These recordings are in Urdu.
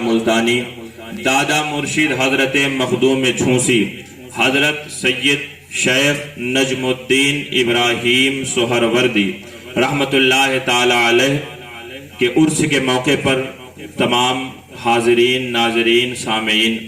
ملتانی دادا مرشد حضرت مخدوم چھونسی حضرت سید شیخ نجم الدین ابراہیم سہروردی رحمت اللہ تعالی علیہ کے عرس کے موقع پر تمام حاضرین ناظرین سامعین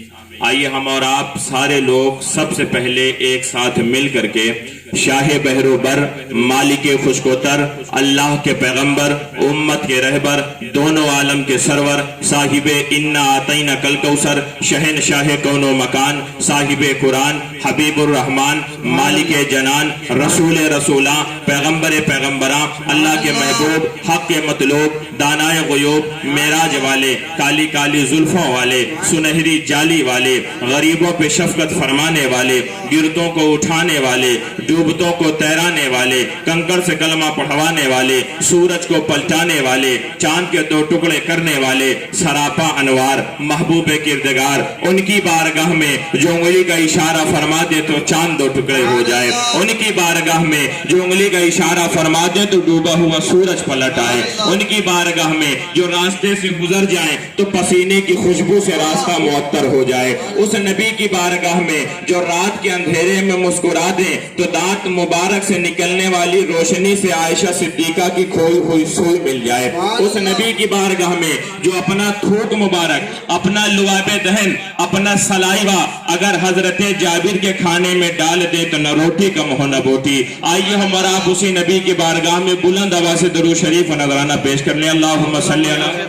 آئیے ہم اور آپ سارے لوگ سب سے پہلے ایک ساتھ مل کر کے شاہ بحر و بر مالک خوشکوتر اللہ کے پیغمبر امت کے رہبر دونوں عالم کے سرور صاحب انا آتینا کل کوثر شہنشاہ کون و مکان صاحب قرآن حبیب الرحمن مالک جنان رسول رسولاں پیغمبر پیغمبراں اللہ کے محبوب حق کے مطلوب دانائے غیوب معراج والے کالی کالی زلفوں والے سنہری جالی والے غریبوں پہ شفقت فرمانے والے گرتوں کو اٹھانے والے ڈوبتوں کو تیرانے والے کنکر سے کلمہ پڑھوانے والے سورج کو پلٹانے والے چاند کے دو ٹکڑے کرنے والے سراپا انوار محبوب کردگار ان کی بارگاہ میں جو انگلی کا اشارہ فرما دے تو چاند دو ٹکڑے ہو جائے ان کی بارگاہ میں جو انگلی کا اشارہ فرما دے تو ڈوبا ہوا سورج پلٹ آئے ان کی بارگاہ میں جو راستے سے گزر جائیں تو پسینے کی خوشبو سے راستہ معطر ہو جائے اس نبی کی بارگاہ میں جو رات کے اندھیرے میں مسکرا دیں تو دانت مبارک سے نکلنے والی روشنی سے عائشہ صدیقہ کی کھوئی ہوئی سوئی مل جائے اس نبی کی بارگاہ میں جو اپنا تھوک مبارک اپنا لعاب دہن اپنا سلائیوہ اگر حضرت جابر کے کھانے میں ڈال دے تو نہ روٹی کم ہو نہ بوٹی آئیے ہم اور آپ اسی نبی کی بارگاہ میں بلند آواز سے درود شریف و نذرانہ پیش کر لیں اللہم صلی اللہ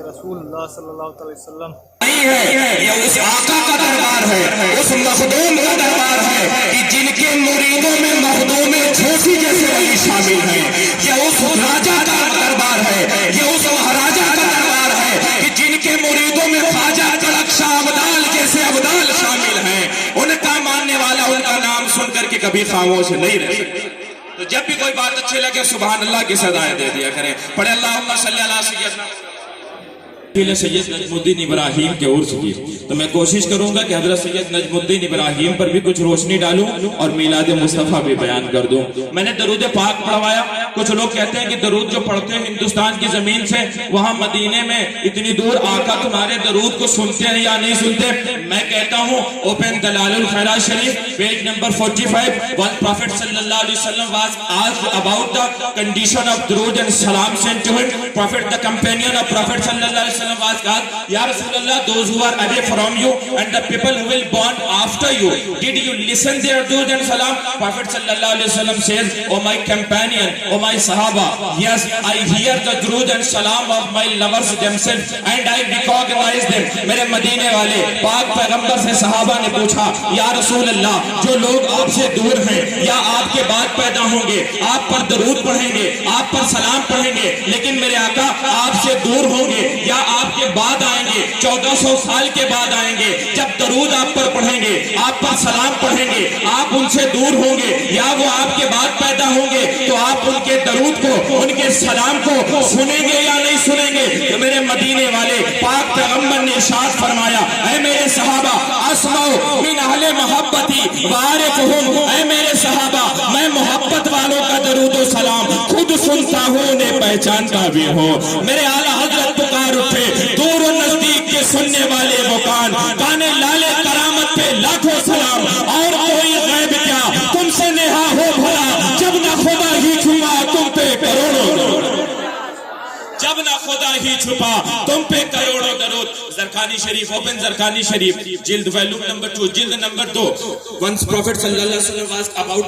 رسول اللہ صلی اللہ علیہ وسلم یہ اس آقا کا دربار ہے اس مخدوم کا دربار ہے کہ جن کے مریدوں میں مخدوم چھوسی جیسے ولی شامل ہیں یہ اس راجہ کا دربار ہے یہ اس مہاراجہ کا دربار ہے کہ جن کے مریدوں میں خواجہ کڑک شاہ ابدال جیسے ابدال شامل ہیں ان کا ماننے والا ان کا نام سن کر کے کبھی خاموش نہیں رہ سکتے تو جب بھی کوئی بات اچھی لگے سبحان اللہ کی صدائیں دے دیا کریں پڑھے اللہم صلی اللہ سیدنا سید نجم الدین ابراہیم کے عرس کی تو میں کوشش کروں گا کہ حضرت سید نجم الدین ابراہیم پر بھی کچھ روشنی ڈالوں اور میلاد مصطفیٰ بھی بیان کر دوں میں نے درود پاک پڑھوایا کچھ لوگ کہتے ہیں کہ درود جو پڑھتے ہیں ہندوستان کی زمین سے وہاں مدینے میں اتنی دور آقا تمہارے درود کو سنتے ہیں یا نہیں سنتے میں کہتا ہوں اوپن دلال الخیرات شریف page number 45 when Prophet sallallahu alaihi wasallam was asked about the condition of درود and salam sent to him Prophet the companion of Prophet sallallahu alaihi wasallam was God, Ya Rasulullah, those who are away from you and the people who will born after you, did you listen their durud and salam? Prophet sallallahu alaihi wasallam says, oh my companion, oh my sahaba, yes, I hear the durud and salam of my lovers themselves and I recognize them. میرے مدینے والے پاک پیغمبر سے صحابہ نے پوچھا یا رسول اللہ جو لوگ آپ سے دور ہیں یا آپ کے بعد پیدا ہوں گے آپ پر درود پڑھیں گے آپ پر سلام پڑھیں گے لیکن میرے آقا آپ سے دور ہوں گے یا آپ کے بعد آئیں گے 1400 سال کے بعد آئیں گے جب درود آپ پر پڑھیں گے آپ پر سلام پڑھیں گے آپ ان سے دور ہوں گے یا وہ آپ کے بعد پیدا ہوں گے تو آپ ان کے درود کو ان کے سلام کو سنیں گے یا نہیں سنیں گے تو میرے مدینے والے پاک پیغمبر نے ارشاد فرمایا اے میرے صحابہ اسمعوا من اہل محبتی وعارفہم اے میرے صحابہ میں محبت والوں کا درود و سلام خود سنتا ہوں انہیں پہچانتا بھی ہوں میرے اعلیٰ حضرت پکار اٹھے دور و نزدیک کے سننے والے وہ کانے لالے کرامت پہ لاکھوں سلام اور کوئی غیب کیا تم سے نہا ہو بھلا جب نہ خدا ہی چھپا تم پہ کروڑوں جب نہ خدا ہی چھپا تم پہ کروڑوں درود زرخانی شریف اوپن زرخانی شریف جلد ویلوم نمبر 2 جلد number 2 once prophet sallallahu alaihi wasallam was about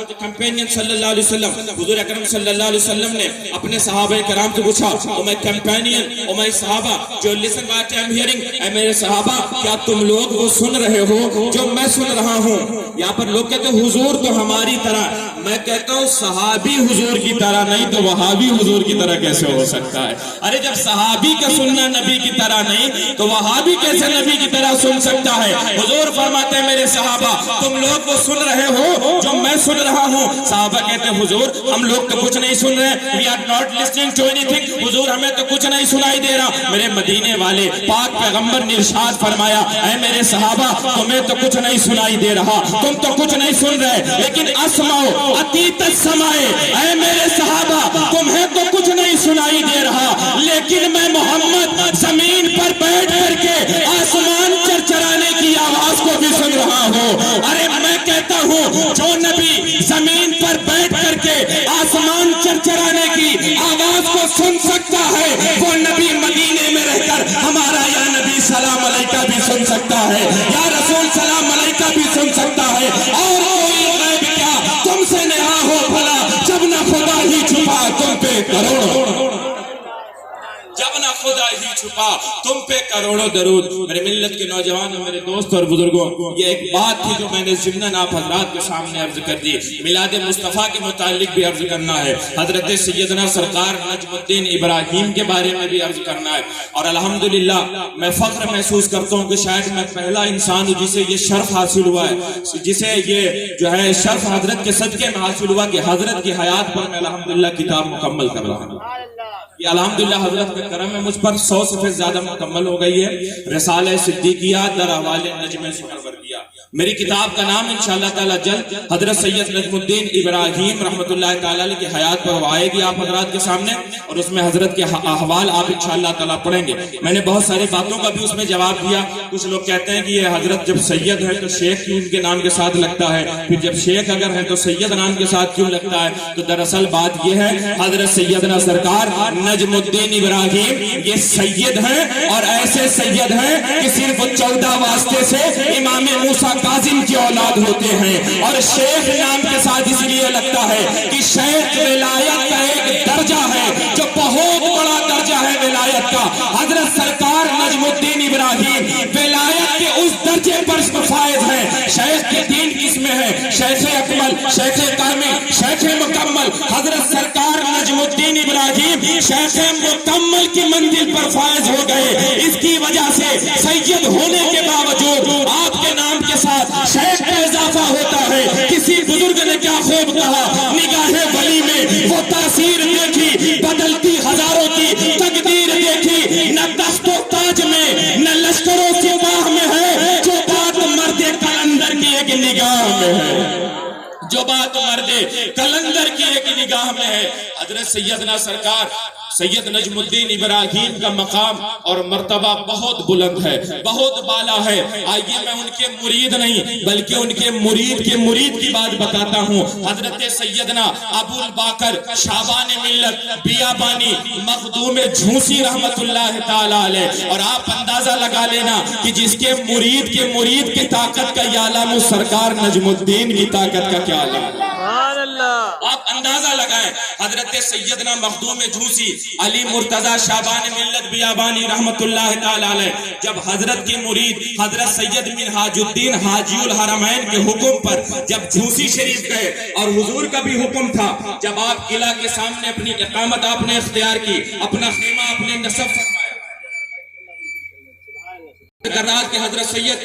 the companion sallallahu alaihi wasallam حضور اکرم صلی اللہ علیہ وسلم نے اپنے صحابہ کرام سے پوچھا او مائی کمپینین او مائی صحابہ جو listen what I am hearing اے میرے صحابہ کیا تم لوگ وہ سن رہے ہو جو میں سن رہا ہوں یہاں پر لوگ کہتے ہیں حضور تو ہماری طرح میں کہتا ہوں صحابی حضور کی طرح نہیں تو وہابی حضور کی طرح کیسے ہو سکتا ہے ارے جب صحابی کا سننا نبی کی طرح نہیں تو وہابی کیسے نبی کی طرح سن سکتا ہے حضور فرماتے ہیں میرے صحابہ تم لوگ وہ سن رہے ہو جو میں سن رہا ہوں صحابہ کہتے ہیں حضور ہم لوگ تو کچھ نہیں سن رہے we are not listening to anything حضور ہمیں تو کچھ نہیں سنائی دے رہا میرے مدینے والے پاک پیغمبر نے ارشاد فرمایا اے میرے صحابہ تمہیں تو کچھ نہیں سنائی دے رہا تم تو کچھ نہیں سن رہے لیکن اسمعوا عتیت السماء اے میرے صحابہ تمہیں تو کچھ نہیں سنائی دے رہا لیکن میں محمد زمین پر بیٹھ کر کے آسمان چرچرانے کی آواز کو بھی سن رہا ہوں. ارے میں کہتا ہوں جو نبی زمین پر بیٹھ کر کے آسمان چرچرانے کی آواز کو سن سکتا ہے وہ نبی مدینے میں رہ کر ہمارا یا نبی سلام علیکہ بھی سن سکتا ہے, یا رسول سلام علیکہ بھی سن سکتا ہے. اور کوئی غیب کیا تم سے نہا ہو بھلا جب نہ خدا ہی چھپا تم پہ کروڑوں, جب نہ خدا ہی چھپا تم پہ کروڑوں درود. میرے ملت کے نوجوان اور میرے دوست اور بزرگوں, یہ ایک بات تھی جو میں نے ضمناً آپ حضرات کے سامنے عرض کر دی. میلاد مصطفیٰ کے متعلق بھی عرض کرنا ہے, حضرت سیدنا سرکار نجم الدین ابراہیم کے بارے میں بھی عرض کرنا ہے. اور الحمدللہ میں فخر محسوس کرتا ہوں کہ شاید میں پہلا انسان ہوں جسے یہ شرف حاصل ہوا ہے, جسے یہ جو ہے شرف حضرت کے صدقے میں حاصل ہوا کہ حضرت کی حیات پر میں الحمدللہ کتاب مکمل کر رہا ہوں. یہ الحمدللہ حضرت کا کرم ہے, مجھ پر 100 صفحے زیادہ مکمل ہو گئی ہے. رسالہ صدیقیہ در احوال نجم سہروردیہ میری کتاب کا نام انشاءاللہ تعالی جلد حضرت سید نجم الدین ابراہیم رحمۃ اللہ تعالی علیہ کی حیات پر آئے گی آپ حضرات کے سامنے, اور اس میں حضرت کے احوال آپ انشاءاللہ تعالی پڑھیں گے. میں نے بہت ساری باتوں کا بھی اس میں جواب دیا. کچھ لوگ کہتے ہیں کہ یہ حضرت جب سید ہے تو شیخ کیوں ان کے نام کے ساتھ لگتا ہے, پھر جب شیخ اگر ہے تو سید نام کے ساتھ کیوں لگتا ہے. تو دراصل بات یہ ہے حضرت سیدنا سرکار نجم الدین ابراہیم یہ سید ہیں, اور ایسے سید ہیں کہ صرف 14 واسطے سے امام موسیٰ کاظم کی اولاد ہوتے ہیں. اور شیخ نام کے ساتھ اس لیے لگتا ہے کہ شیخ ولایت کا ایک درجہ ہے جو بہت بڑا درجہ ہے ولایت کا. حضرت سرکار نجم الدین ابراہیم ولایت کے اس درجے پر فائز ہیں. شیخ کے 3 قسمیں ہیں, شیخ اکمل, شیخ کامل, شیخ مکمل. حضرت سرکار نجم الدین ابراہیم شیخ مکمل کی منزل پر فائز ہو گئے. اس کی وجہ سے سید ہونے کے باوجود آپ کے نام کے ساتھ شیخ کا اضافہ ہوتا ہے. کسی بزرگ نے کیا خوب کہا, نگاہ ولی میں وہ تاثیر دیکھی, بدلتی ہزاروں کی تقدیر دیکھی. نہ تخت و تاج میں نہ لشکر و سپاہ میں ہے جو بات مرد کلندر کی ایک نگاہ میں ہے, جو بات مرد کلندر کی ایک نگاہ میں ہے. حضرت سیدنا سرکار سید نجم الدین ابراہیم کا مقام اور مرتبہ بہت بلند ہے, بہت بالا ہے. آئیے میں ان کے مرید نہیں بلکہ ان کے مرید کی بات بتاتا ہوں. حضرت سیدنا ابو الباکر شابان ملت بیابانی مخدوم جھوسی رحمت اللہ تعالی علیہ. اور آپ اندازہ لگا لینا کہ جس کے مرید کی طاقت کا یہ عالم اس سرکار نجم الدین کی طاقت کا کیا عالم. آپ اندازہ لگائیں. حضرت سیدنا مخدوم جھوسی علی مرتضی شابان ملت بیابانی رحمت اللہ تعالی علیہ جب حضرت کے مرید حضرت سید منہاج الدین حاجی الحرمین کے حکم پر جب جھوسی شریف گئے, اور حضور کا بھی حکم تھا, جب آپ قلعہ کے سامنے اپنی اقامت آپ نے اختیار کی, اپنا خیمہ آپ نے نصب فرمایا, رات کے حضرت سید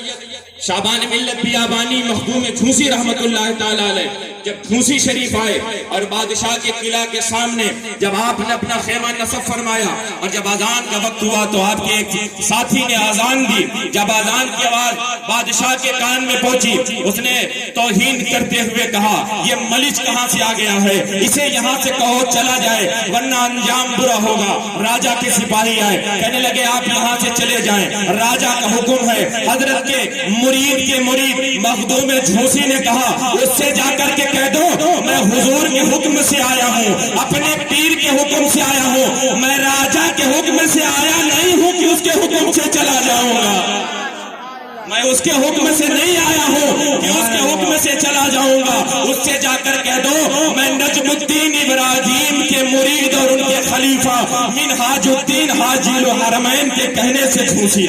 شابان ملت بیابانی مخدوم جھوسی رحمت اللہ تعالی علیہ جب جھوسی شریف آئے اور بادشاہ کے قلعہ کے سامنے جب آپ نے اپنا خیمہ نصب فرمایا, اور جب اذان کا وقت ہوا تو آپ کے ایک ساتھی نے اذان دی. جب اذان کی آواز بادشاہ کے کان میں پہنچی, اس نے توہین کرتے ہوئے کہا, یہ ملچ کہاں سے آ گیا ہے, اسے یہاں سے کہو چلا جائے ورنہ انجام برا ہوگا. راجہ کے سپاہی آئے, کہنے لگے آپ یہاں سے چلے جائیں, راجہ کا حکم ہے. حضرت کے مرید مخدوم جھوسی نے کہا, اس سے جا کر کے کہہ دو میں حضور کے حکم سے آیا ہوں, اپنے پیر کے حکم سے آیا ہوں, میں راجہ کے حکم سے آیا نہیں ہوں کہ اس کے حکم سے چلا جاؤں گا. میں اس کے حکم سے نہیں آیا ہوں کہ اس کے حکم سے چلا جاؤں گا. اس سے جا کر کہہ دو میں نجم الدین ابراہیم کے مرید اور ان کے خلیفہ منہاج الدین حاجی الحرمین کے کہنے سے جھوسی.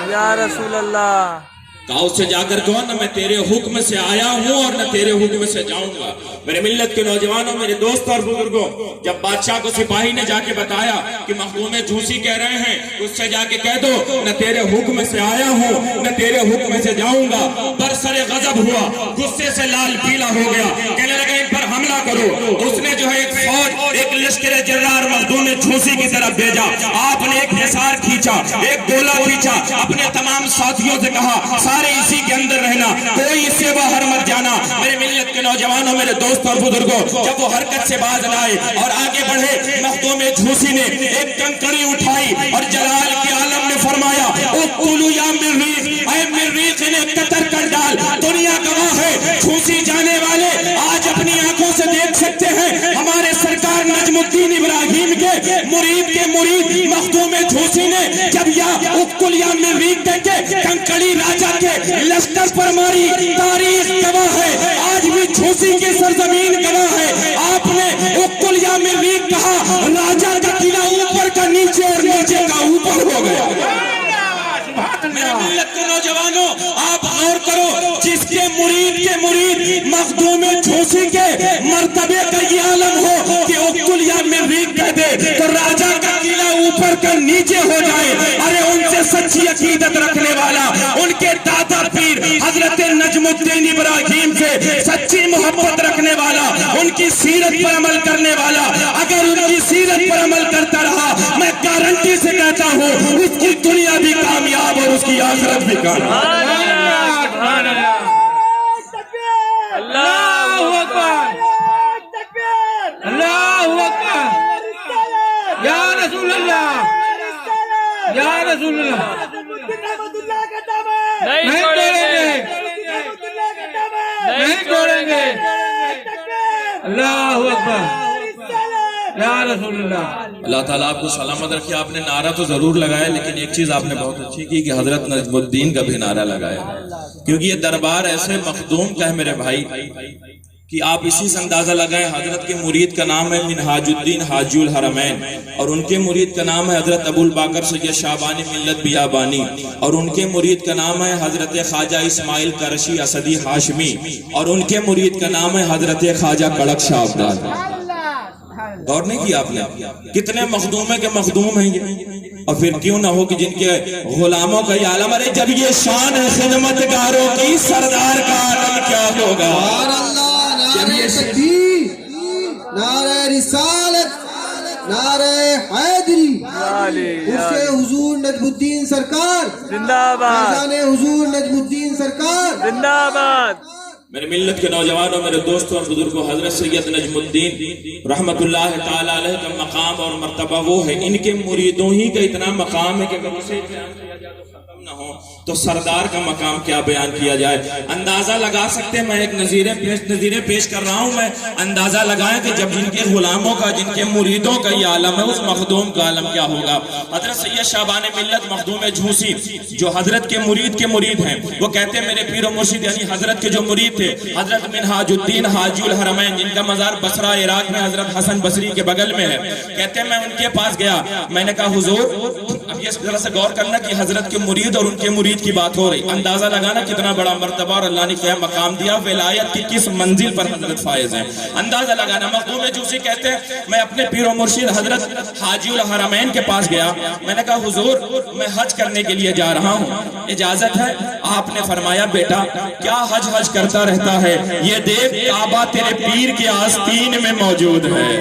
یا رسول اللہ. کہا اس سے جا کر کہو نہ میں تیرے حکم سے آیا ہوں اور نہ تیرے حکم سے جاؤں گا۔ میرے ملت کے نوجوانوں، میرے دوست اور بزرگوں، جب بادشاہ کو سپاہی نے جا کے بتایا کہ مخدوم جھوسی کہہ رہے ہیں، اس سے جا کے کہہ دو نہ تیرے حکم سے آیا ہوں نہ تیرے حکم سے جاؤں گا۔ برسر غضب ہوا، غصے سے لال پیلا ہو گیا، کہنے لگا ان پر حملہ کرو۔ اس نے جو ہے ایک فوج، ایک لشکر جرار مخدوم جھوسی کی طرف بھیجا۔ آپ نے ایک حصار کھینچا، ایک گولا کھینچا، اپنے تمام ساتھیوں سے کہا سارے اسی کے اندر رہنا، کوئی اس سے باہر مت جانا۔ میرے ملت کے نوجوانوں، میرے دوست اور بزرگوں، جب وہ حرکت سے باز لائے اور آگے بڑھے، مخدوم جھوسی نے ایک کنکڑی اٹھائی اور جلال کے عالم نے فرمایا اقتلوا یا مریخ، اے مریخ انہیں قتل کر ڈال۔ دنیا گواہ ہے، جھوسی جانے والے آج اپنی آنکھوں سے دیکھ سکتے ہیں ہمارے سرکار نجم الدین ابراہیم کے مرید مخدوم جھوسی نے جب یا اقتل یا مریخ کہہ کے کنکڑی راجہ کے لشکر پر ماری، تاریخ گواہ ہے، آج بھی جھوسی کی سرزمین گواہ ہے۔ آپ نے اقتل یا مریخ کہا، راجہ کا قلعہ اوپر کا نیچے اور نیچے کا اوپر ہو گیا۔ میرے ملت کے نوجوانوں، آپ غور کرو، جس کے مرید مخدوم جھوسی کے مرتبے کا یہ عالم ہو کہ اقتل یا مریخ کہہ دے تو راجہ کا قلعہ اوپر کا نیچے ہو جائے۔ ارے ان سے سچی عقیدت رکھنے والا، ان کے دادا پیر حضرت نجم الدین ابراہیم سے سچی محبت رکھنے والا، ان کی سیرت پر عمل کرنے والا اگر ان کی سیرت پر عمل کرتا رہا، میں گارنٹی سے کہتا ہوں اس کی دنیا بھی کامیاب اور اس کی آخرت بھی کامیاب۔ اللہ اکبر، اللہ اکبر، یا رسول اللہ، یا رسول اللہ، نہیں چھوڑیں گے، نہیں چھوڑیں گے، اللہ اکبر، یا رسول اللہ۔ اللہ تعالیٰ آپ کو سلامت رکھے۔ آپ نے نعرہ تو ضرور لگایا، لیکن ایک چیز آپ نے بہت اچھی کی کہ حضرت نجم الدین کا بھی نعرہ لگایا، کیونکہ یہ دربار ایسے مخدوم کا ہے میرے بھائی کہ آپ اسی سے اندازہ لگائیں۔ حضرت کے مرید کا نام ہے منہاج الدین حاجی الحرمین، اور ان کے مرید کا نام ہے حضرت ابو الباقر سید شعبانی ملت بیابانی، اور ان کے مرید کا نام ہے حضرت خواجہ اسماعیل قرشی اسدی ہاشمی، اور ان کے مرید کا نام ہے حضرت خواجہ کڑک شاہ عبدال۔ غور نہیں کیا آپ نے کتنے مخدوم ہیں کہ مخدوم ہیں یہ؟ اور پھر کیوں نہ ہو کہ جن کے غلاموں کا یہ عالم، ارے جب یہ شان ہے خدمتگاروں کی، سردار کا عالم کیا ہوگا؟ نعرہ تکبیر، نعرہ رسالت، نعرہ حیدری، اسے حضور نجم الدین سرکار زندہ باد، فیضان حضور نجم الدین سرکار زندہ باد۔ میرے ملت کے نوجوانوں، میرے دوستوں اور بزرگوں، حضرت سید نجم الدین رحمت اللہ تعالی علیہ کا مقام اور مرتبہ وہ ہے، ان کے مریدوں ہی کا اتنا مقام ہے کہ اگر اسے بیان کیا جائے تو ختم نہ ہو، تو سردار کا مقام کیا بیان کیا جائے۔ اندازہ لگا سکتے ہیں، میں ایک نظیریں پیش کر رہا ہوں، میں اندازہ لگائیں کہ جب جن کے غلاموں کا، جن کے مریدوں کا یہ عالم ہے، اس مخدوم کا عالم کیا ہوگا۔ حضرت سید شعبان ملت مخدوم جھوسی جو حضرت کے مرید ہیں، وہ کہتے ہیں میرے پیر و مرشد یعنی حضرت کے جو مرید تھے حضرت منہاج الدین حاجی الحرمین، جن کا مزار بصرہ عراق میں حضرت حسن بصری کے بغل میں ہے، کہتے ہیں میں ان کے پاس گیا، میں نے کہا حضور، اب یہ ذرا سے غور کرنا کہ حضرت کے مرید اور ان کے مرید کی بات ہو رہی، اندازہ لگانا کتنا بڑا مرتبہ اور اللہ نے کیا مقام دیا، ولایت کی کس منزل پر حضرت فائز ہیں، اندازہ لگانا۔ مخدوم جھوسی کہتے ہیں میں اپنے پیر و مرشد حضرت حاجی الحرمین کے پاس گیا، میں نے کہا حضور میں حج کرنے کے لیے جا رہا ہوں، اجازت ہے؟ آپ نے فرمایا بیٹا کیا حج کرتا رہتا ہے، یہ دیکھ کعبہ تیرے پیر کے آستین میں موجود ہے،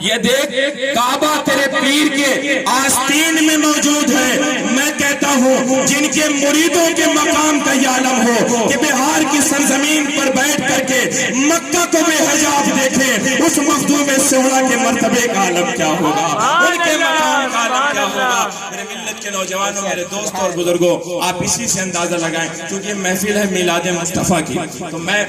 یہ دیکھ کعبہ تیرے پیر کے آستین میں موجود ہے۔ میں کہتا ہوں جن کے مریدوں کے مقام کا یہ عالم ہو کہ بہار کی سرزمین پر بیٹھ کر کے مکہ کو بے حجاب دیکھیں، اس مخدوم سوڑا کے مرتبے کا عالم کیا ہوگا، ان کے مقام کا عالم کیا ہوگا۔ میرے ملت کے نوجوانوں، میرے دوستوں اور بزرگوں، آپ اسی سے اندازہ لگائیں، کیونکہ محفل ہے میلاد مصطفیٰ کی، تو میں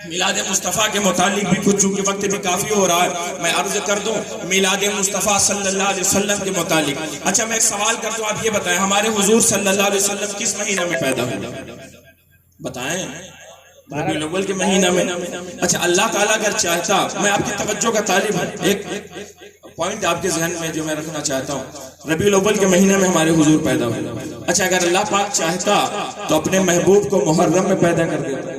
میلاد مصطفیٰ کے متعلق بھی کچھ، چونکہ وقت بھی کافی ہو رہا ہے، میں عرض کر دوں میلاد مصطفیٰ صلی اللہ علیہ وسلم کے متعلق۔ اچھا میں ایک سوال کرتا ہوں، آپ یہ بتائیں ہمارے حضور صلی اللہ علیہ وسلم کس مہینہ میں پیدا ہوئے؟ بتائیں، ربیع الاول کے مہینہ میں۔ اچھا اللہ تعالیٰ اگر چاہتا، میں آپ کی توجہ کا طالب ہوں، ایک پوائنٹ آپ کے ذہن میں جو میں رکھنا چاہتا ہوں، ربیع الاول کے مہینے میں ہمارے حضور پیدا ہوئے. اچھا اگر اللہ پاک چاہتا تو اپنے محبوب کو محرم میں پیدا کر دیتا.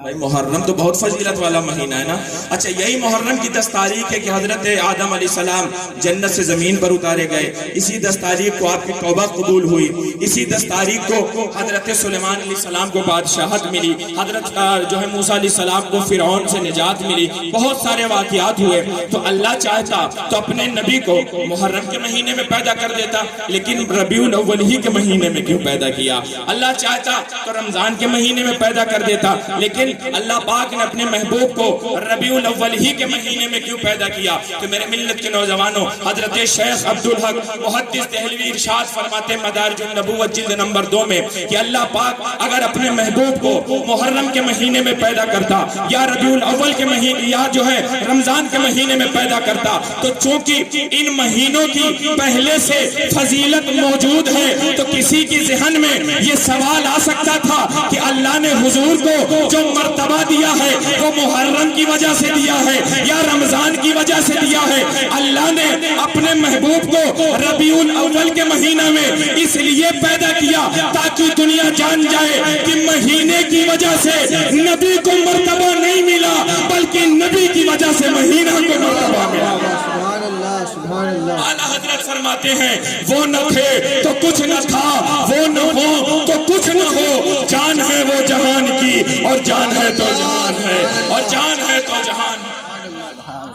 بھائی محرم تو بہت فضیلت والا مہینہ ہے نا. اچھا یہی محرم کی 10 تاریخ ہے کہ حضرت آدم علیہ السلام جنت سے زمین پر اتارے گئے. اسی 10 تاریخ کو آپ کی توبہ قبول ہوئی. اسی 10 تاریخ کو حضرت سلیمان علیہ السلام کو بادشاہت ملی. حضرت جو ہے موسیٰ علیہ السلام کو فرعون سے نجات ملی. بہت سارے واقعات ہوئے. تو اللہ چاہتا تو اپنے نبی کو محرم کے مہینے میں پیدا کر دیتا، لیکن ربیع الاول ہی کے مہینے میں کیوں پیدا کیا؟ اللہ چاہتا تو رمضان کے مہینے میں پیدا کر دیتا، لیکن اللہ پاک نے اپنے محبوب کو ربیع الاول ہی کے مہینے میں کیوں پیدا کیا؟ تو میرے ملت کے نوجوانوں، حضرت شیخ عبدالحق محدث دہلوی ارشاد فرماتے ہیں مدارج النبوت جلد نمبر 2 میں کہ اللہ پاک اگر اپنے محبوب کو محرم کے مہینے میں پیدا کرتا یا ربیع الاول کے مہینے یا جو ہے رمضان کے مہینے میں پیدا کرتا، تو چونکہ ان مہینوں کی پہلے سے فضیلت موجود ہے تو کسی کی ذہن میں یہ سوال آ سکتا تھا کہ اللہ نے حضور کو جو مرتبہ دیا ہے وہ محرم کی وجہ سے دیا ہے یا رمضان کی وجہ سے دیا ہے؟ اللہ نے اپنے محبوب کو ربیع الاول کے مہینہ میں اس لیے پیدا کیا تاکہ دنیا جان جائے کہ مہینے کی وجہ سے نبی کو مرتبہ نہیں ملا بلکہ نبی کی وجہ سے مہینہ کو مرتبہ ملا. سبحان اللہ سبحان اللہ. اعلیٰ حضرت فرماتے ہیں وہ نہ تھے تو کچھ نہ تھا، وہ نہ ہو تو کچھ نہ ہو. جان ہے وہ جہان کی اور جان ہے تو جہان ہے اور جان ہے تو جہان.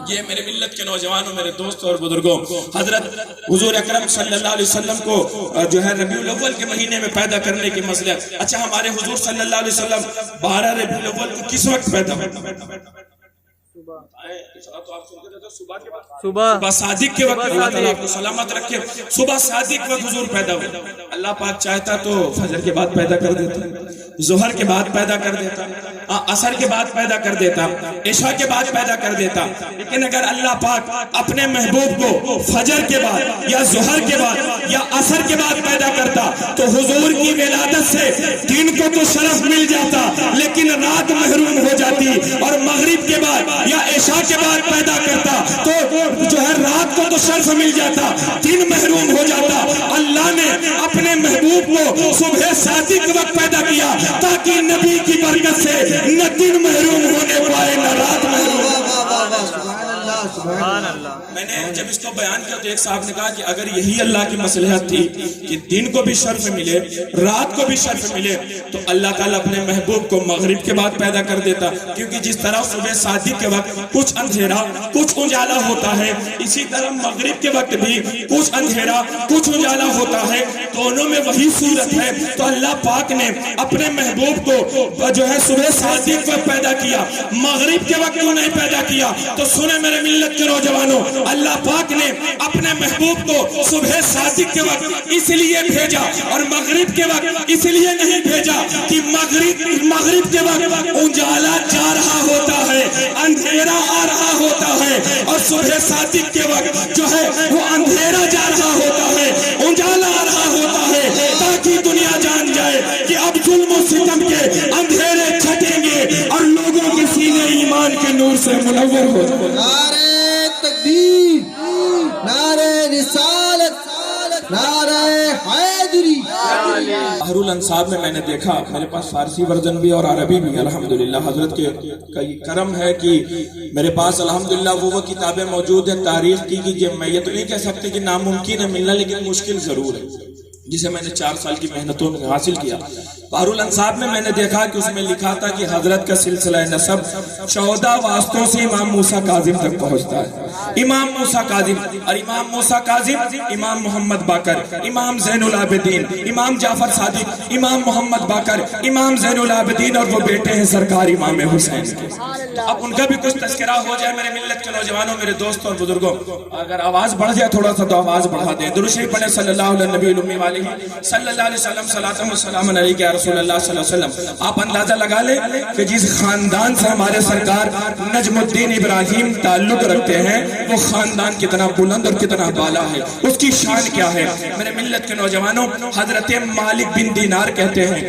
یہ میرے ملت کے نوجوانوں، میرے دوستوں اور بزرگوں، حضرت حضور اکرم صلی اللہ علیہ وسلم کو جو ہے ربیع الاول کے مہینے میں پیدا کرنے کی مسئلہ. اچھا ہمارے حضور صلی اللہ علیہ وسلم 12 ربیع الاول کو کس وقت پیدا ہوئے؟ صبح صادق کے وقت. اللہ تعالیٰ آپ کو سلامت رکھے. صبح صادق وقت حضور پیدا ہوئے. اللہ پاک چاہتا تو فجر کے بعد پیدا کر دیتا، ظہر کے بعد پیدا کر دیتا، عصر کے بعد پیدا کر دیتا، عشاء کے بعد پیدا کر دیتا. لیکن اگر اللہ پاک اپنے محبوب کو فجر کے بعد یا ظہر کے بعد یا عصر کے بعد پیدا کرتا تو حضور کی ولادت سے دن کو تو شرف مل جاتا لیکن رات محروم ہو جاتی، اور مغرب کے بعد یا عشاء کے بعد پیدا کرتا تو جو ہے رات کو تو شرف مل جاتا، دن محروم ہو جاتا. اللہ نے اپنے محبوب کو صبح صادق وقت پیدا کیا تاکہ نبی کی برکت سے نہ دن محروم ہونے پائے نہ رات محروم. سبحان اللہ. میں نے جب اس کو بیان کیا تو ایک صاحب نے کہا کہ اگر یہی اللہ کی مصلحت تھی کہ دن کو بھی شرف ملے رات کو بھی شرف ملے تو اللہ تعالیٰ اپنے محبوب کو مغرب کے بعد پیدا کر دیتا. کیونکہ جس طرح صبح صادق کے وقت کچھ اندھیرا کچھ اجالا ہوتا ہے، اسی طرح مغرب کے وقت بھی کچھ اندھیرا کچھ اجالا ہوتا ہے، دونوں میں وہی صورت ہے. تو اللہ پاک نے اپنے محبوب کو جو ہے صبح صادق وقت پیدا کیا، مغرب کے وقت کیوں نہیں پیدا کیا؟ تو سنیں میرے ملت کے نوجوانوں، اللہ پاک نے اپنے محبوب کو صبح صادق کے وقت اس لیے بھیجا اور مغرب کے وقت اس لیے نہیں بھیجا کہ مغرب کے وقت اجالا جا رہا ہوتا ہے، اندھیرا آ رہا ہوتا ہے، اور صبح صادق کے وقت جو ہے وہ اندھیرا جا رہا ہوتا ہے، اجالا آ رہا ہوتا ہے، تاکہ دنیا جان جائے کہ اب ظلم و ستم کے اندھیرے چھٹیں گے اور لوگوں کے سینے ایمان کے نور سے منور ہو جائیں. نعرہ تکبیر، نعرہ رسالت، نعرہ حیدری. بحر الانصاب میں نے دیکھا، میرے پاس فارسی ورژن بھی اور عربی بھی الحمدللہ. حضرت کے کئی کرم ہے کہ میرے پاس الحمدللہ وہ کتابیں موجود ہیں تاریخ کی میں یہ تو نہیں کہہ سکتے کہ ناممکن ہے ملنا، لیکن مشکل ضرور ہے، جسے میں نے 4 سال کی محنتوں میں حاصل کیا. بحر الانصاب میں نے دیکھا کہ اس میں لکھا تھا کہ حضرت کا سلسلہ نسب 14 واسطوں سے امام موسیٰ کاظم تک پہنچتا ہے. امام موسیٰ کاظم، اور امام موسیٰ کاظم امام محمد باقر، امام زین العابدین، امام جعفر صادق، امام محمد باقر، امام زین العابدین، اور وہ بیٹے ہیں سرکار امام حسین کے. اب ان کا بھی کچھ تذکرہ ہو جائے میرے ملت کے نوجوانوں، میرے دوستوں اور بزرگوں. اگر آواز بڑھ جائے تھوڑا سا تو آواز بڑھا دیں. درود شریف پڑھیں صلی اللہ علیہ نبی الامی علیہ صلی اللہ علیہ وسلم. صلاۃ و سلام علیک یا رسول اللہ صلی اللہ علیہ وسلم. آپ اندازہ لگا لیں کہ جس خاندان سے ہمارے سرکار نجم الدین ابراہیم تعلق رکھتے ہیں وہ خاندان کتنا بلند اور کتنا بالا ہے، اس کی شان کیا ہے. میرے ملت کے نوجوانوں، حضرت مالک بن دینار کہتے ہیں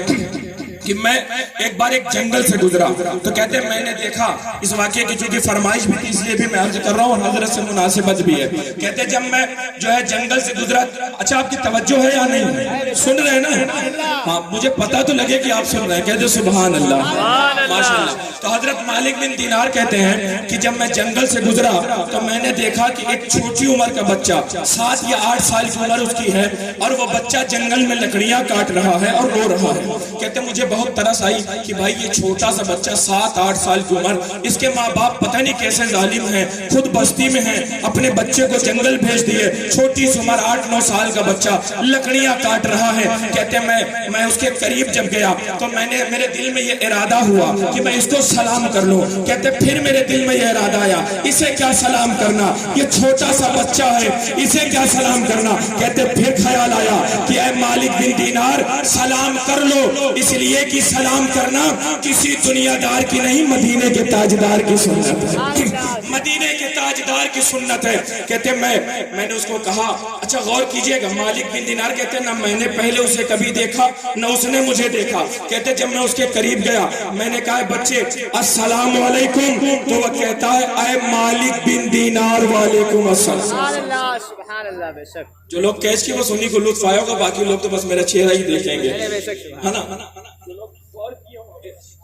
کہ میں ایک بار ایک جنگل سے گزرا تو کہتے ہیں میں نے دیکھا، اس واقعے کی چونکہ فرمائش بھی تھی اس لیے بھی میں عرض کر رہا ہوں اور حضرت سے مناسبت بھی ہے. کہتے ہیں جب میں جو ہے جنگل سے گزرا، اچھا آپ کی توجہ ہے یا نہیں؟ سن رہے ہیں نا؟ ہاں مجھے پتا تو لگے کہ آپ سن رہے ہیں. کہتے سبحان اللہ ماشاءاللہ. تو حضرت مالک بن دینار کہتے ہیں کہ جب میں جنگل سے گزرا تو میں نے دیکھا کہ ایک چھوٹی عمر کا بچہ 7 یا 8 سال کی عمر اس کی ہے اور وہ بچہ جنگل میں لکڑیاں کاٹ رہا ہے اور رو رہا ہے. کہتے ہیں مجھے بہت ترس آئی کہ بھائی یہ چھوٹا سا بچہ 7-8 سال کی عمر، اس کے ماں باپ پتہ نہیں کیسے ظالم ہیں، خود بستی میں ہیں، اپنے بچے کو جنگل بھیج دیے. چھوٹی سی عمر 8-9 سال کا بچہ لکڑیاں کاٹ رہا ہے. کہتے ہیں میں اس کے قریب جب گیا تو میرے دل میں یہ ارادہ ہوا کہ میں اس کو سلام کر لوں. کہتے پھر میرے دل میں یہ ارادہ آیا، اسے کیا سلام کرنا، یہ چھوٹا سا بچہ ہے، اسے کیا سلام کرنا. کہتے پھر خیال آیا کہ اے مالک بن دینار سلام کر لو، اس لیے کہ سلام کرنا کسی دنیا دار کی نہیں، مدینے کے تاجدار کی سنت ہے، مدینے کے تاجدار کی سنت ہے. کہتے میں نے اس کو کہا اچھا غور کیجئے گا. مالک بن دینار کہتے ہیں نہ میں نے پہلے اسے کبھی دیکھا نہ اس نے مجھے دیکھا. کہتے جب میں اس کے قریب گیا میں نے کہا بچے السلام علیکم، تو وہ کہتا ہے اے مالک بن دینار وعلیکم السلام. سبحان اللہ. بے شک جو لوگ کیش کی وہ سنی کو لطف آیا ہوگا، باقی لوگ تو بس میرا چہرہ ہی دیکھیں گے، ہے نا.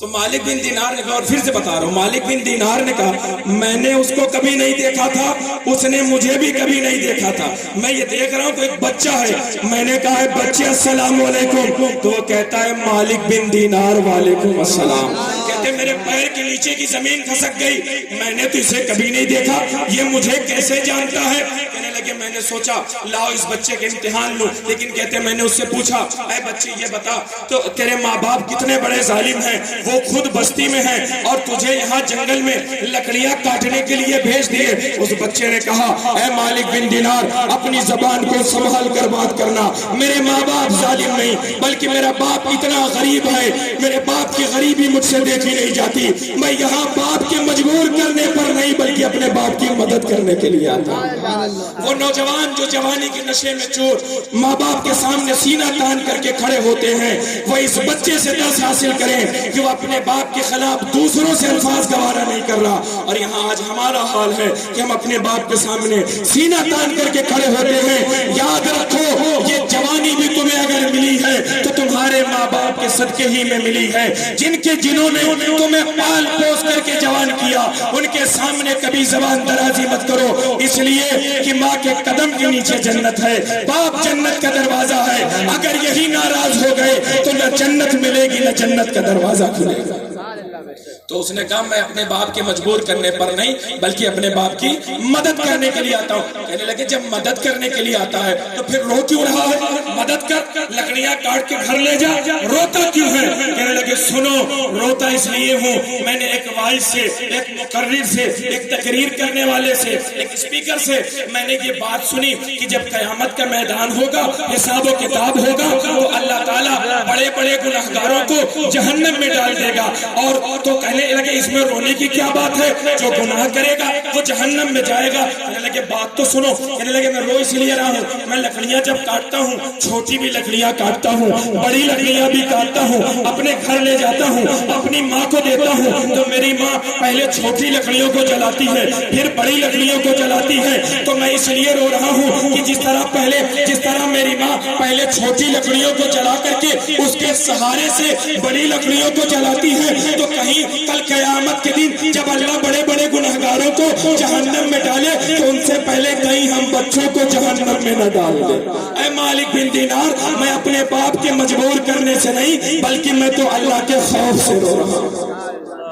تو مالک بن دینار نے کہا، اور پھر سے بتا رہا ہوں، مالک بن دینار نے کہا میں نے اس کو کبھی نہیں دیکھا تھا، اس نے مجھے بھی کبھی نہیں دیکھا تھا، میں یہ دیکھ رہا ہوں کہ ایک بچہ ہے. میں نے کہا ہے بچے السلام علیکم، تو وہ کہتا ہے مالک بن دینار وعلیکم السلام. کہتے میرے پیر کے نیچے کی زمین کھسک گئی، میں نے تو اسے کبھی نہیں دیکھا، یہ مجھے کیسے جانتا ہے. کہنے لگے میں نے سوچا لاؤ اس بچے کے امتحان لوں. لیکن کہتے میں نے اس سے پوچھا اے بچے یہ بتا تو تیرے ماں باپ کتنے بڑے ظالم ہیں، وہ خود بستی میں ہیں اور تجھے یہاں جنگل میں لکڑیاں کاٹنے کے لیے بھیج دیے. اس بچے نے کہا اے مالک بن دینار اپنی زبان کو سنبھال کر بات کرنا، میرے ماں باپ ظالم نہیں بلکہ میرا باپ اتنا غریب ہے، میرے باپ کی غریبی مجھ سے دیکھی نہیں جاتی. میں یہاں باپ کے مجبور کرنے پر نہیں بلکہ اپنے باپ کی مدد کرنے کے لیے آتا ہوں. وہ نوجوان جو جوانی کے نشے میں چور ماں باپ کے سامنے سینہ تان کر کے کھڑے ہوتے ہیں، وہ اس بچے سے درس حاصل کریں کہ وہ اپنے باپ کے خلاف دوسروں سے الفاظ گوارا نہیں کر رہا. اور یہاں آج ہمارا حال ہے کہ ہم اپنے باپ کے سامنے سینہ تان کر کے کھڑے ہوتے ہیں. یاد رکھو یہ جوانی بھی تمہیں اگر ملی ہے تو تمہارے ماں باپ کے صدقے ہی میں ملی ہے، جنہوں نے تمہیں پال پوس کر کے جوان کیا. ان کے سامنے کبھی زبان درازی مت کرو، اس لیے کہ ماں کے قدم کے نیچے جنت ہے، باپ جنت کا دروازہ ہے. اگر یہی ناراض ہو گئے تو نہ جنت ملے گی نہ جنت کا دروازہ کھلے گا. تو اس نے کہا میں اپنے باپ کے مجبور کرنے پر نہیں بلکہ اپنے باپ کی مدد کرنے کے لیے آتا ہوں. کہنے لگے جب مدد کرنے کے لیے آتا ہے تو پھر رو کیوں رہا ہے؟ مدد کر، لکڑیاں کاٹ کے گھر لے جا، روتا کیوں ہے؟ کہنے لگے سنو روتا اس لیے ہوں، میں نے ایک وائس سے، ایک مقرر سے، ایک تقریر کرنے والے سے، ایک اسپیکر سے میں نے یہ بات سنی کہ جب قیامت کا میدان ہوگا، حساب و کتاب ہوگا تو اللہ تعالیٰ بڑے بڑے گناہگاروں کو جہنم میں ڈال دے گا. اور تو کہنے لگے اس میں رونے کی کیا بات ہے، جو گناہ کرے گا وہ جہنم میں جائے گا. کہنے لگے بات تو سنو. کہنے لگے میں رو اس لیے رہا ہوں، میں لکڑیاں جب کاٹتا ہوں چھوٹی بھی لکڑیاں کاٹتا ہوں، بڑی لکڑیاں بھی کاٹتا ہوں، اپنے گھر لے جاتا ہوں، اپنی ماں کو دیتا ہوں تو میری ماں پہلے چھوٹی لکڑیوں کو جلاتی ہے پھر بڑی لکڑیوں کو جلاتی ہے. تو میں اس لیے رو رہا ہوں کہ جس طرح میری ماں پہلے چھوٹی لکڑیوں کو جلا کر کے اس کے سہارے سے بڑی لکڑیوں کو جلاتی ہے، تو کہیں کل قیامت کے دن جب اللہ بڑے بڑے گناہگاروں کو جہنم میں ڈالے تو ان سے پہلے کہیں ہم بچوں کو جہنم میں نہ ڈال دیں. اے مالک بن دینار میں اپنے باپ کے مجبور کرنے سے نہیں بلکہ میں تو اللہ کے خوف سے رو رہا ہوں.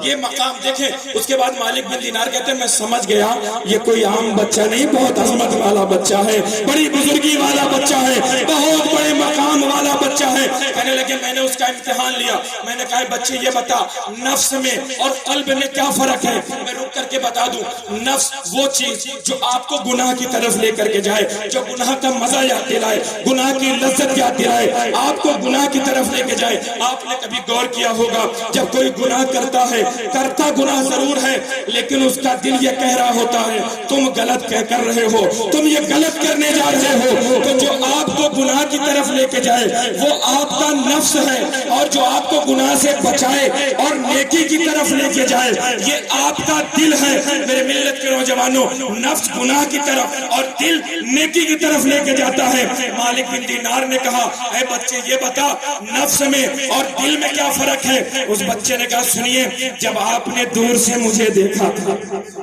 یہ مقام دیکھیں. اس کے بعد مالک بن دینار کہتے ہیں میں سمجھ گیا یہ کوئی عام بچہ نہیں، بہت عظمت والا بچہ ہے، بڑی بزرگی والا بچہ ہے، بہت بڑے مقام والا بچہ ہے. کہنے لگے میں نے اس کا امتحان لیا. میں نے کہا بچے یہ بتا نفس میں اور قلب میں کیا فرق ہے. میں رک کر کے بتا دوں، نفس وہ چیز جو آپ کو گناہ کی طرف لے کر کے جائے، جو گناہ کا مزہ یاد دلائے، گناہ کی لذت یاد دلائے، آپ کو گناہ کی طرف لے کے جائے. آپ نے کبھی غور کیا ہوگا جب کوئی گناہ کرتا ہے، کرتا گناہ ضرور ہے لیکن اس کا دل یہ کہہ رہا ہوتا ہے تم غلط کر رہے ہو، تم یہ غلط کرنے جا رہے ہو. تو جو آپ کو گناہ کی طرف لے کے جائے وہ آپ کا نفس ہے اور جو آپ کو گناہ سے بچائے اور نیکی کی طرف لے کے جائے یہ آپ کا دل ہے۔ میرے ملت کے نوجوانوں، نفس گناہ کی طرف اور دل نیکی کی طرف لے کے جاتا ہے۔ مالک بن دینار نے کہا اے بچے یہ بتا نفس میں اور دل میں کیا فرق ہے؟ اس بچے نے کہا سنیے، جب آپ نے دور سے مجھے دیکھا تھا،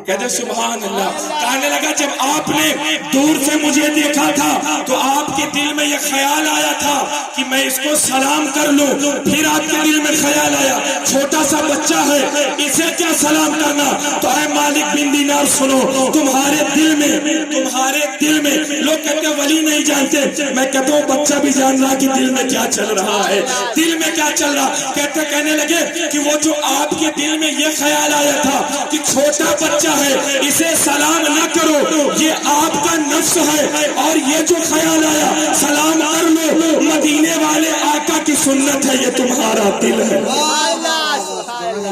کہتے سبحان اللہ، کہنے لگا جب آپ نے دور سے مجھے دیکھا تھا تو آپ کے دل میں یہ خیال آیا تھا کہ میں اس کو سلام کر لوں، پھر آپ کے دل میں خیال آیا چھوٹا سا بچہ ہے اسے کیا سلام کرنا؟ تو اے مالک بن دینار سنو، تمہارے دل میں لوگ کہتے ہیں ولی نہیں جانتے، میں کہتا ہوں بچہ بھی جان رہا کہ دل میں کیا چل رہا ہے، دل میں کیا چل رہا۔ کہنے لگے کہ وہ جو آپ کے دل میں یہ خیال آیا تھا کہ چھوٹا بچہ ہے اسے سلام نہ کرو، یہ آپ کا نفس ہے، اور یہ جو خیال آیا سلام کر لو، مدینے والے آقا کی سنت ہے، یہ تمہارا دل ہے،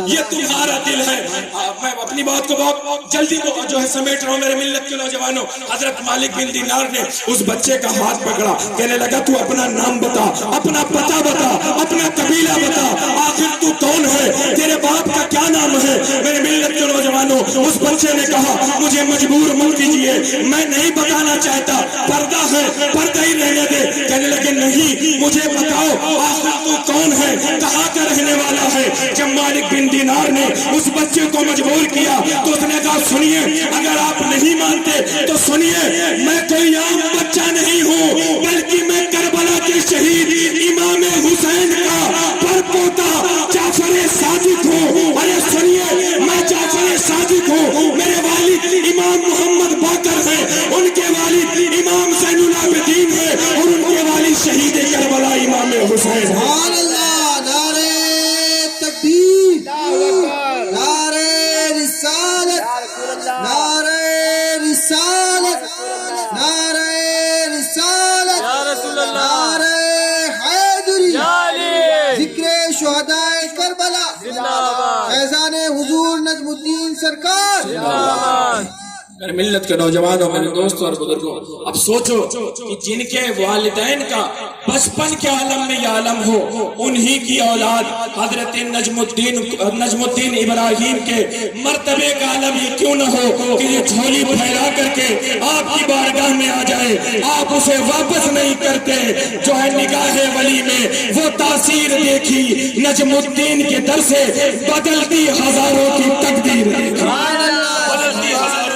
یہ تمہارا دل ہے۔ میں اپنی بات کو بہت جلدی جو ہے سمیٹ رہا ہوں میرے ملت کے نوجوانوں۔ حضرت مالک بن دینار نے اس بچے کا ہاتھ پکڑا، کہنے لگا تو اپنا نام بتا، اپنا پتہ بتا، اپنا قبیلہ بتا، آخر تو کون ہے، تیرے باپ کا کیا نام ہے؟ میرے ملت کے نوجوانوں، اس بچے نے کہا مجھے مجبور مت کیجیے، میں نہیں بتانا چاہتا، پردہ ہے پردہ ہی رہنے دے۔ کہنے لگے نہیں مجھے بتاؤ آخر تو کون ہے، کہاں کا رہنے والا ہے؟ جب مالک بن دینار نے اس بچے کو مجبور کیا تو اس نے کہا سنیے، اگر آپ نہیں مانتے تو سنیے، میں کوئی عام بچہ نہیں ہوں بلکہ میں کربلا کے شہید امام حسین کا پرپوتا جعفر صادق ہوں۔ ارے سنیے، میں جعفر صادق ہوں، میرے والد امام محمد باقر ہیں، ان کے والد امام زین العابدین ہیں، اور ان کے والد شہید کربلا امام حسین ہیں۔ سبحان اللہ، نعرہ تکبیر، نعرہ رسالت، نعرہ رسالت، نعرہ رسالت، نعرہ حیدری، ذکر شہدائے کربلا، فیضان حضور نجم الدین سرکار۔ میرے ملت کے نوجوانوں، میرے دوستوں اور بزرگوں، اب سوچو کہ جن کے والدین کا بچپن کے عالم میں یہ عالم ہو، انہی کی اولاد حضرت نجم الدین ابراہیم کے مرتبے کا عالم یہ کیوں نہ ہو کہ یہ جھولی پھیلا کر کے آپ کی بارگاہ میں آ جائے، آپ اسے واپس نہیں کرتے۔ جو ہے نگاہ ولی میں وہ تاثیر دیکھی، نجم الدین کے در سے بدلتی ہزاروں کی تقدیر دیکھی، بدلتی ہزاروں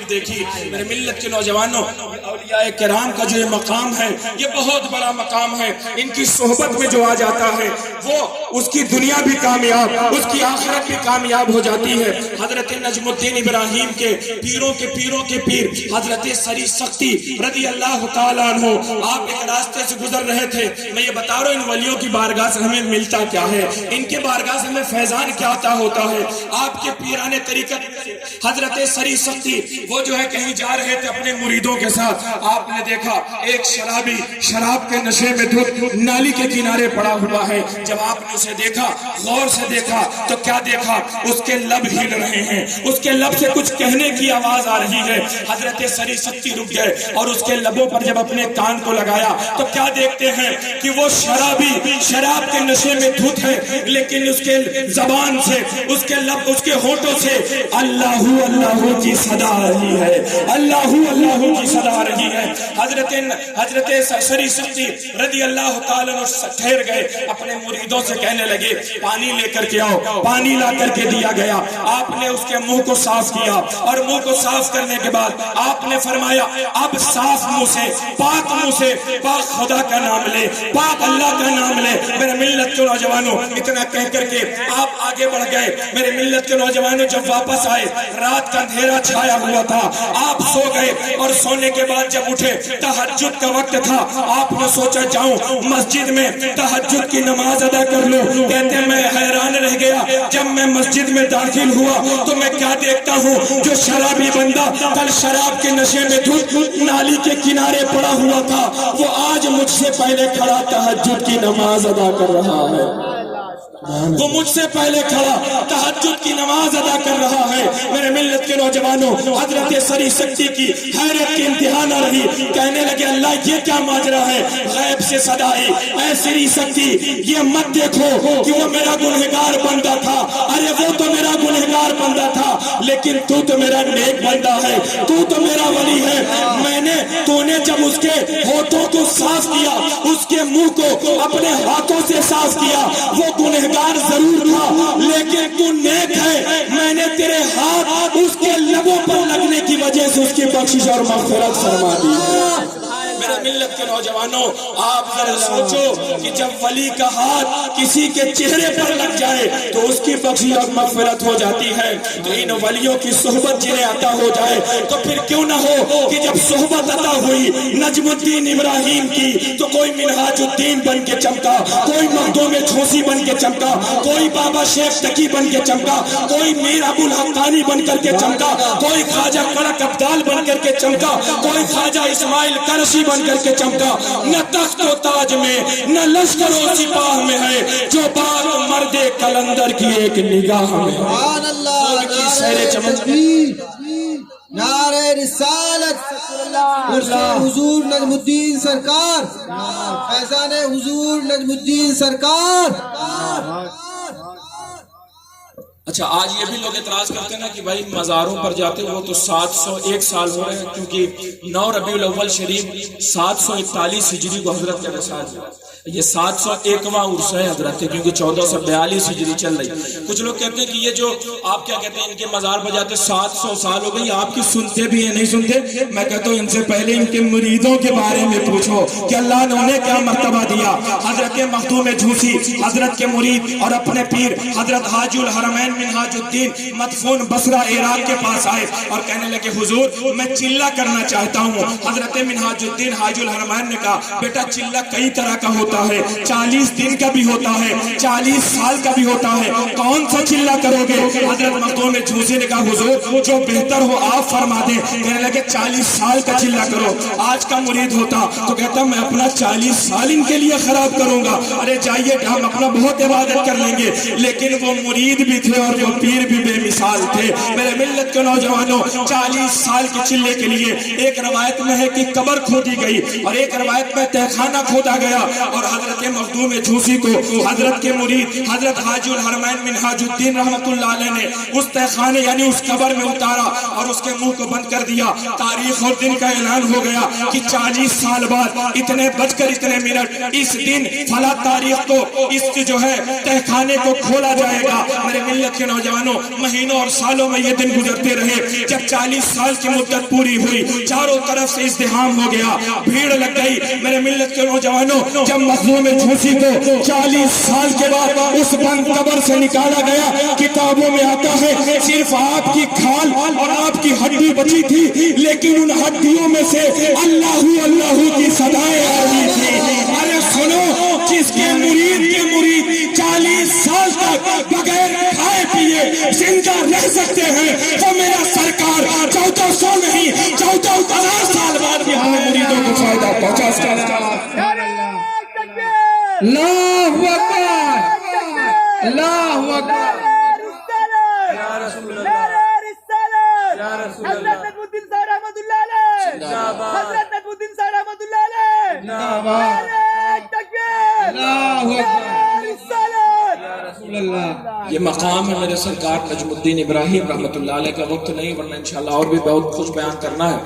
دیکھی۔ میرے ملت کے نوجوانوں، اولیاء کرام کا جو یہ مقام ہے یہ بہت بڑا مقام ہے۔ ان کی صحبت میں جو آ جاتا ہے وہ اس کی دنیا بھی کامیاب، اس کی آخرت بھی کامیاب ہو جاتی ہے۔ حضرت نجم الدین ابراہیم کے پیروں کے پیروں کے پیر حضرت سری سختی رضی اللہ تعالیٰ عنہ، آپ ایک راستے سے گزر رہے تھے۔ میں یہ بتا رہا ہوں ان ولیوں کی بارگاہ سے ہمیں ملتا کیا ہے، ان کے بارگاہ سے ہمیں فیضان کیا عطا ہوتا ہے۔ آپ کے پیران طریقت حضرت سری سختی وہ جو ہے کہیں جا رہے تھے اپنے مریدوں کے ساتھ، آپ نے دیکھا ایک شرابی شراب کے نشے میں دھت نالی کے کنارے پڑا ہوا ہے۔ جب آپ نے اسے دیکھا، غور سے دیکھا تو کیا دیکھا؟ اس کے لب ہل رہے ہیں، اس کے لب سے کچھ کہنے کی آواز آ رہی ہے۔ حضرت سری سختی رک گئے اور اس کے لبوں پر جب اپنے کان کو لگایا تو کیا دیکھتے ہیں کہ وہ شرابی شراب کے نشے میں دھت ہے، لیکن اس کے زبان سے، اس کے لب، اس کے ہونٹوں سے اللہ اللہ کی صدا آ رہی ہے، اللہ اللہ کی صدا آ رہی ہے۔ حضرت سری سختی رضی اللہ تعالیٰ عنہ ٹھہر گئے، اپنے مریدوں سے کہنے لگے پانی لے کر کے آؤ۔ پانی لا کر کے دیا گیا، آپ نے اس کے منہ کو صاف کیا، اور منہ کو صاف کرنے کے بعد آپ نے فرمایا اب صاف منہ سے، پاک منہ سے، پاک خدا کا نام لے، پاک اللہ کا نام لے۔ میرے ملت کے نوجوانوں، اتنا کہہ کر کے آپ آگے بڑھ گئے۔ میرے ملت کے نوجوانوں، جب واپس آئے رات کا اندھیرا چھایا ہوا تھا، آپ سو گئے، اور سونے کے بعد جب اٹھے تہجد کا وقت تھا، آپ نے سوچا جاؤں مسجد میں تہجد کی نماز ادا کر لوں۔ کہتے ہیں میں حیران رہ گیا، جب میں مسجد میں داخل ہوا تو میں کیا دیکھتا ہوں، جو شرابی بندہ کل شراب کے نشے میں دھت نالی کے کنارے پڑا ہوا تھا، وہ آج مجھ سے پہلے کھڑا تہجد کی نماز ادا کر رہا ہے۔ وہ مجھ سے پہلے کھڑا تہجد کی نماز ادا کر رہا ہے. میرے ملت کے نوجوانوں, حضرت سری سکتی کی حیرت کی انتہا نہ رہی. کہنے لگے اللہ یہ کیا ماجرا ہے؟ غیب سے صدا آئی, اے سری سکتی یہ مت دیکھو کہ وہ میرا گنہگار بندہ تھا. ارے وہ تو میرا گنہگار بندہ تھا, لیکن تو میرا نیک بندہ ہے, تو میرا ولی ہے. تو نے جب اس کے ہونٹوں کو صاف کیا, اس کے منہ کو اپنے ہاتھوں سے صاف کیا, وہ گنہگار ضرور تھا لیکن تو نیک ہے. میں نے تیرے ہاتھ اس کے لبوں پر لگنے کی وجہ سے اس کی بخشش اور مغفرت فرما دی ہے. میرے ملت کے نوجوانوں, آپ ذرا سوچو کہ جب ولی کا ہاتھ کسی کے چہرے پر لگ جائے تو اس کی بخشش اور مغفرت ہو جاتی ہے. تو ان ولیوں کی صحبت جنہیں عطا ہو جائے تو پھر کیوں نہ ہو کہ جب صحبت عطا ہوئی نجم الدین ابراہیم کی تو کوئی منہاج الدین بن کے چمکا, کوئی مخدوم جھوسی بن کے چمکا, کوئی بابا شیخ تقی بن کے چمکا, کوئی میر ابو الحقانی بن کر کے چمکا, کوئی خواجہ کڑک ابدال بن کر کے چمکا, کوئی خواجہ اسماعیل کرشی بن کر کے چمکا. نہ تخت و تاج میں نہ لشکر و سپاہ میں ہے جو بات مرد کلندر کی ایک نگاہ میں ہے. سبحان اللہ, نعرہ تکبیر, نعرہ رسالت, حضور نجم الدین سرکار, فیضان حضور نجم الدین سرکار. اچھا, آج یہ بھی لوگ اعتراض کرتے ہیں نا کہ بھائی مزاروں پر جاتے وہ تو 701 سال ہو رہے ہیں, کیونکہ 9 ربیع الاول شریف 741 ہجری کو حضرت کا وصال ہوا. یہ 701واں عرس ہے حضرت کے, کیونکہ 1442 ہجری چل رہی. کچھ لوگ کہتے ہیں کہ یہ جو آپ کیا کہتے ہیں ان کے مزار پر جاتے 700 سال ہو گئی, آپ کی سنتے بھی ہیں نہیں سنتے؟ میں کہتا ہوں ان سے پہلے ان کے مریدوں کے بارے میں پوچھو کہ اللہ نے انہیں کیا مرتبہ دیا. حضرت مخدوم جھوسی حضرت کے مرید اور اپنے پیر حضرت حاجی الحرمین منہاج الدین مدفون بصرہ عراق کے پاس آئے اور کہنے لگے حضور میں چلہ کرنا چاہتا ہوں. حضرت منہاج الدین حاجی الحرمین نے کہا بیٹا چلہ کئی طرح کا ہوتا ہے, 40 دن کا بھی ہوتا ہے, 40 سال کا بھی ہوتا ہے, کون سا چلہ کرو گے؟ حضرت مخدوم جھوسی نے کہا حضور جو بہتر ہو آپ فرما دیں. کہنے لگے 40 سال کا چلہ کرو. آج کا مرید ہوتا تو کہتا میں اپنا 40 سال ان کے لیے خراب کروں گا. ارے جائیے ہم اپنا بہت عبادت کر لیں گے. لیکن وہ مرید بھی تھے اور وہ پیر بھی بے مثال تھے. میرے ملت کے نوجوانوں, 40 سال کے چلے کے لیے ایک روایت میں ہے کہ قبر کھودی گئی اور ایک روایت میں تہخانہ کھودا گیا, اور حضرت مخدوم جھوسی کو حضرت کے مرید حضرت حاجی الحرمین منہاج الدین رحمت اللہ علیہ نے اس تہخانے یعنی اس قبر میں اتارا اور اس کے منہ کو بند کر دیا. تاریخ اور دن کا اعلان ہو گیا کہ 40 سال بعد اتنے بج کر اتنے منٹ اس دن فلا تاریخ کو اس جو ہے تہخانے کو کھولا جائے گا. میرے ملت کے نوجوانوں, مہینوں اور سالوں میں یہ دن گزرتے رہے. جب 40 سال کی مدت پوری ہوئی, چاروں طرف سے ازدحام ہو گیا, بھیڑ لگ گئی. میرے ملت کے نوجوانوں, جب مخدوم جھوسی کو 40 سال کے بعد اس بند قبر سے نکالا گیا, کتابوں میں آتا ہے صرف آپ کی کھال اور آپ کی ہڈی بچی تھی, لیکن ان ہڈیوں میں سے اللہ اللہ کی صدائیں آ رہی تھی. ارے سنو, جس کے مرید 40 سال تک بغیر کھائے پیے زندہ رہ سکتے ہیں, وہ میرا سرکار 1400 نہیں 14,000 سال بعد بھی ہمیں مریدوں کو فائدہ پہنچا سکتا ہے. اللہ اکبر, اللہ اکبر. یہ مقام ہے میرے سرکار نجم الدین ابراہیم رحمت اللہ علیہ کا. وقت نہیں, ورنہ انشاءاللہ اور بھی بہت کچھ بیان کرنا ہے.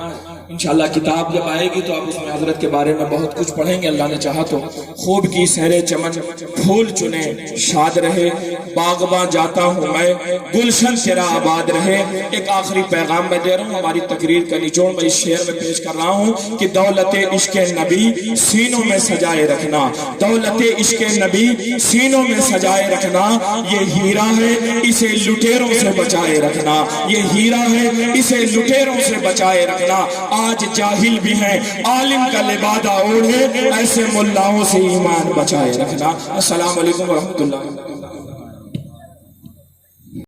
انشاءاللہ کتاب جب آئے گی تو آپ اس میں حضرت کے بارے میں بہت کچھ پڑھیں گے. اللہ نے چاہا تو خوب کی سہرے چمن پھول چنے شاد رہے, باغباں جاتا ہوں میں گلشن تیرا آباد رہے. ایک آخری پیغام میں دے رہا ہوں, ہماری تقریر کا نچوڑ میں اس شعر میں پیش کر رہا ہوں کہ دولت عشق نبی سینوں میں سجائے رکھنا, دولت عشق نبی سینوں میں سجائے رکھنا. یہ ہیرا ہے اسے لٹیروں سے بچائے رکھنا, یہ ہیرا ہے اسے لٹیروں سے بچائے رکھنا. آج جاہل بھی ہیں عالم کا لبادہ اوڑھے, ایسے ملاؤں سے ایمان بچائے رکھنا. السلام علیکم ورحمۃ اللہ.